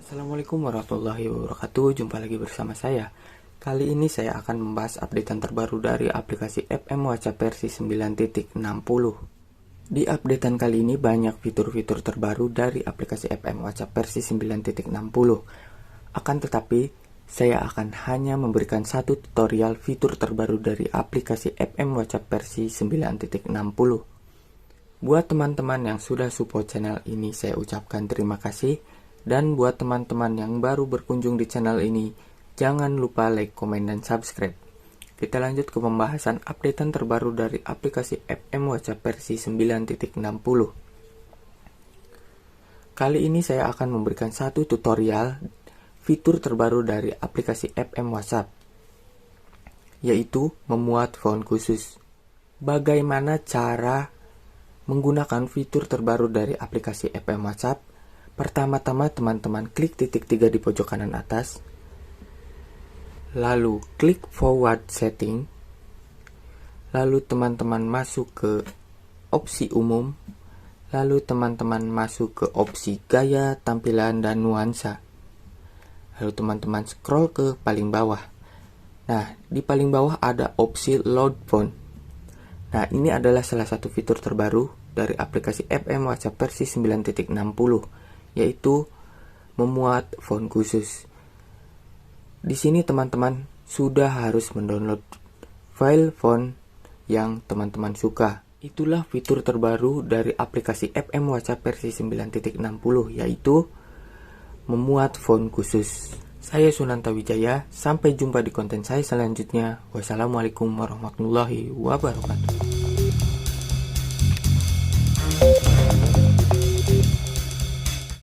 Assalamualaikum warahmatullahi wabarakatuh. Jumpa lagi bersama saya. Kali ini saya akan membahas updatean terbaru dari aplikasi FM WhatsApp versi 9.60. Di updatean kali ini banyak fitur-fitur terbaru dari aplikasi FM WhatsApp versi 9.60. Akan tetapi, saya akan hanya memberikan satu tutorial fitur terbaru dari aplikasi FM WhatsApp versi 9.60. Buat teman-teman yang sudah support channel ini, saya ucapkan terima kasih. Dan buat teman-teman yang baru berkunjung di channel ini, jangan lupa like, komen, dan subscribe. Kita lanjut ke pembahasan updatean terbaru dari aplikasi FM WhatsApp versi 9.60. Kali ini saya akan memberikan satu tutorial fitur terbaru dari aplikasi FM WhatsApp, yaitu memuat font khusus. Bagaimana cara menggunakan fitur terbaru dari aplikasi FM WhatsApp? Pertama-tama teman-teman klik titik 3 di pojok kanan atas, lalu klik forward setting, lalu teman-teman masuk ke opsi umum, lalu teman-teman masuk ke opsi gaya, tampilan, dan nuansa. Lalu teman-teman scroll ke paling bawah. Nah, di paling bawah ada opsi load font. Nah, ini adalah salah satu fitur terbaru dari aplikasi FM WhatsApp versi 9.60. yaitu memuat font khusus. Di sini teman-teman sudah harus mendownload file font yang teman-teman suka. Itulah fitur terbaru dari aplikasi FM WhatsApp versi 9.60, yaitu memuat font khusus. Saya Sunanta Wijaya, sampai jumpa di konten saya selanjutnya. Wassalamualaikum warahmatullahi wabarakatuh.